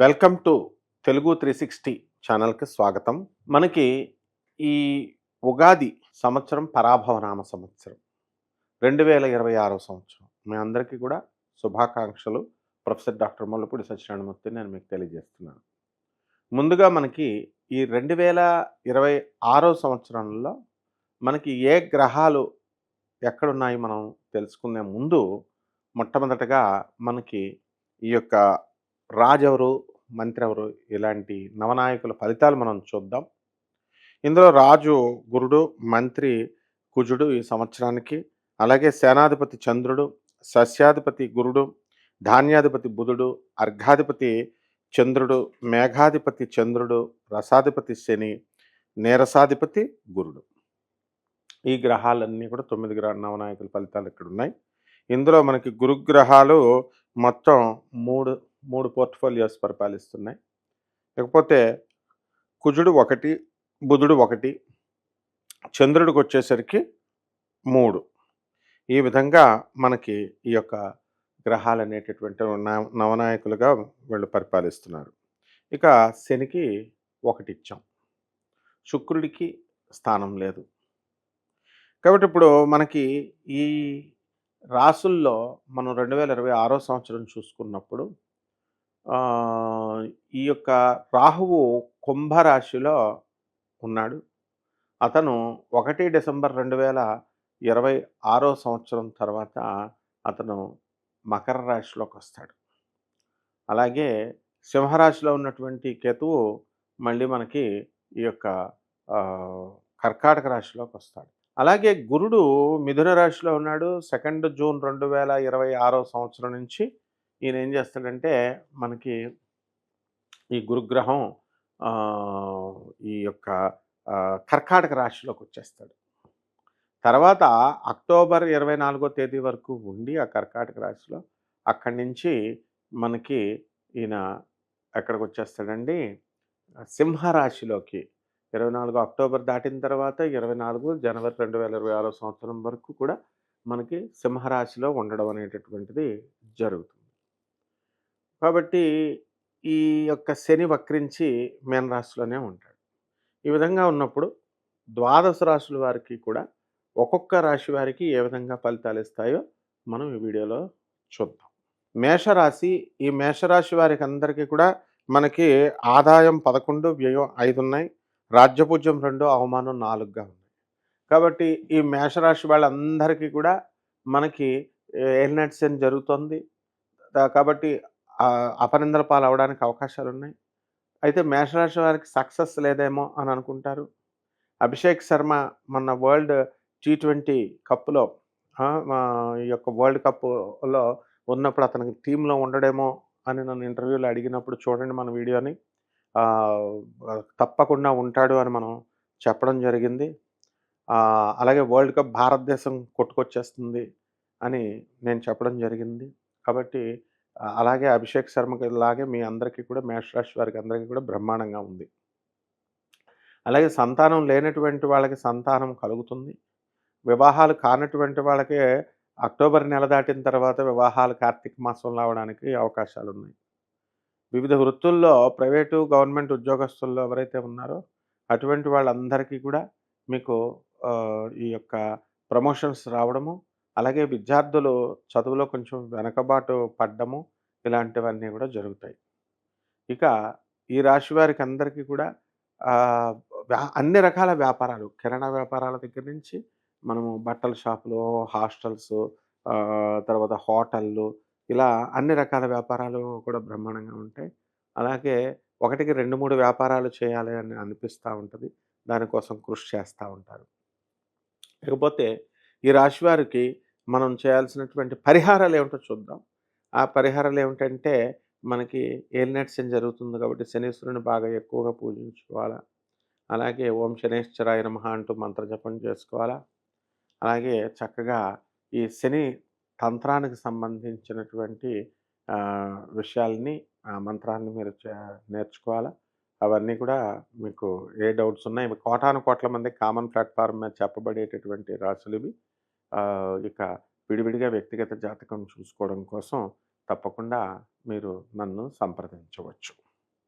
Welcome to Telugu 360 ఛానల్కి స్వాగతం. మనకి ఈ ఉగాది సంవత్సరం పరాభవనామ సంవత్సరం 2026 సంవత్సరం. మీ అందరికీ కూడా శుభాకాంక్షలు. ప్రొఫెసర్ డాక్టర్ ముల్లపూడి సత్యనారాయణమూర్తి నేను మీకు తెలియజేస్తున్నాను. ముందుగా మనకి ఈ 2026 సంవత్సరంలో మనకి ఏ గ్రహాలు ఎక్కడున్నాయి మనం తెలుసుకునే ముందు మొట్టమొదటగా మనకి ఈ యొక్క రాజెవరు, మంత్రి ఎవరు, ఇలాంటి నవనాయకుల ఫలితాలు మనం చూద్దాం. ఇందులో రాజు గురుడు, మంత్రి కుజుడు ఈ సంవత్సరానికి, అలాగే సేనాధిపతి చంద్రుడు, సస్యాధిపతి గురుడు, ధాన్యాధిపతి బుధుడు, అర్ఘాధిపతి చంద్రుడు, మేఘాధిపతి చంద్రుడు, రసాధిపతి శని, నీరసాధిపతి గురుడు. ఈ గ్రహాలన్నీ కూడా 9 నవనాయకుల ఫలితాలు ఇక్కడ ఉన్నాయి. ఇందులో మనకి గురుగ్రహాలు మొత్తం మూడు పోర్ట్ఫోలియోస్ పరిపాలిస్తున్నాయి. ఇకపోతే కుజుడు 1, బుధుడు 1, చంద్రుడికి వచ్చేసరికి 3. ఈ విధంగా మనకి ఈ యొక్క గ్రహాలు అనేటటువంటి నవనాయకులుగా వీళ్ళు పరిపాలిస్తున్నారు. ఇక శనికి 1 ఇచ్చాం, శుక్రుడికి స్థానం లేదు. కాబట్టి ఇప్పుడు మనకి ఈ రాసుల్లో మనం 2026 సంవత్సరం చూసుకున్నప్పుడు ఈ యొక్క రాహువు కుంభరాశిలో ఉన్నాడు. అతను 1 డిసెంబర్ 2026 సంవత్సరం తర్వాత అతను మకర రాశిలోకి వస్తాడు. అలాగే సింహరాశిలో ఉన్నటువంటి కేతువు మళ్ళీ మనకి ఈ యొక్క కర్కాటక రాశిలోకి వస్తాడు. అలాగే గురుడు మిథున రాశిలో ఉన్నాడు. 2 జూన్ 2026 సంవత్సరం నుంచి ఈయన ఏం చేస్తాడంటే మనకి ఈ గురుగ్రహం ఈ యొక్క కర్కాటక రాశిలోకి వచ్చేస్తాడు. తర్వాత అక్టోబర్ 24వ తేదీ వరకు ఉండి ఆ కర్కాటక రాశిలో అక్కడి నుంచి మనకి ఈయన ఎక్కడికి వచ్చేస్తాడండి, సింహరాశిలోకి. 24 అక్టోబర్ దాటిన తర్వాత 24 జనవరి 2026 సంవత్సరం వరకు కూడా మనకి సింహరాశిలో ఉండడం అనేటటువంటిది జరుగుతుంది. కాబట్టి ఈ యొక్క శని వక్రించి మీనరాశిలోనే ఉంటాడు. ఈ విధంగా ఉన్నప్పుడు ద్వాదశ రాశుల వారికి కూడా ఒక్కొక్క రాశి వారికి ఏ విధంగా ఫలితాలు ఇస్తాయో మనం ఈ వీడియోలో చూద్దాం. మేషరాశి, ఈ మేషరాశి వారికి అందరికీ కూడా మనకి ఆదాయం 11, వ్యయం 5 ఉన్నాయి. రాజ్యపూజ్యం 2, అవమానం 4గా ఉన్నాయి. కాబట్టి ఈ మేషరాశి వాళ్ళందరికీ కూడా మనకి ఏలినాటి శని జరుగుతుంది. కాబట్టి అపనిందల పాలు అవడానికి అవకాశాలు ఉన్నాయి. అయితే మేషరాశి వారికి సక్సెస్ లేదేమో అని అనుకుంటారు. అభిషేక్ శర్మ మొన్న వరల్డ్ T20 కప్లో ఈ యొక్క వరల్డ్ కప్లో ఉన్నప్పుడు అతనికి టీంలో ఉండడేమో అని నన్ను ఇంటర్వ్యూలో అడిగినప్పుడు చూడండి మన వీడియోని. తప్పకుండా ఉంటాడు అని మనం చెప్పడం జరిగింది. అలాగే వరల్డ్ కప్ భారతదేశం కొట్టుకొచ్చేస్తుంది అని నేను చెప్పడం జరిగింది. కాబట్టి అలాగే అభిషేక్ శర్మకి లాగే మీ అందరికీ కూడా మేషరాశి వారికి అందరికీ కూడా బ్రహ్మాండంగా ఉంది. అలాగే సంతానం లేనటువంటి వాళ్ళకి సంతానం కలుగుతుంది. వివాహాలు కానటువంటి వాళ్ళకి అక్టోబర్ నెల దాటిన తర్వాత వివాహాలు కార్తీక మాసంలో అవడానికి అవకాశాలు ఉన్నాయి. వివిధ వృత్తుల్లో ప్రైవేటు, గవర్నమెంట్ ఉద్యోగస్తుల్లో ఎవరైతే ఉన్నారో అటువంటి వాళ్ళందరికీ కూడా మీకు ఈ యొక్క ప్రమోషన్స్ రావడము, అలాగే విద్యార్థులు చదువులో కొంచెం వెనకబాటు పడ్డము, ఇలాంటివన్నీ కూడా జరుగుతాయి. ఇక ఈ రాశి వారికి అందరికీ కూడా అన్ని రకాల వ్యాపారాలు, కిరాణా వ్యాపారాల దగ్గర నుంచి మనము బట్టల షాపులు, హాస్టల్స్, తర్వాత హోటళ్ళు, ఇలా అన్ని రకాల వ్యాపారాలు కూడా బ్రహ్మాండంగా ఉంటాయి. అలాగే 1కి 2, 3 వ్యాపారాలు చేయాలి అని అనిపిస్తూ ఉంటుంది. దానికోసం కృషి చేస్తూ ఉంటారు. ఇకపోతే ఈ రాశి వారికి మనం చేయాల్సినటువంటి పరిహారాలు ఏమిటో చూద్దాం. ఆ పరిహారాలు ఏమిటంటే మనకి ఏలినాటి శని జరుగుతుంది కాబట్టి శనీశ్వరుని బాగా ఎక్కువగా పూజించుకోవాలా. అలాగే ఓం శనేశ్వరాయ నమః అంటూ మంత్రజపం చేసుకోవాలా. అలాగే చక్కగా ఈ శని తంత్రానికి సంబంధించినటువంటి విషయాల్ని, మంత్రాన్ని మీరు నేర్చుకోవాలా. అవన్నీ కూడా మీకు ఏ డౌట్స్ ఉన్నాయి, కోటాను కోట్ల మంది కామన్ ప్లాట్ఫామ్ మీద చెప్పబడేటటువంటి రాశులు ఇవి. ఇక విడివిడిగా వ్యక్తిగత జాతకం చూసుకోవడం కోసం తప్పకుండా మీరు నన్ను సంప్రదించవచ్చు.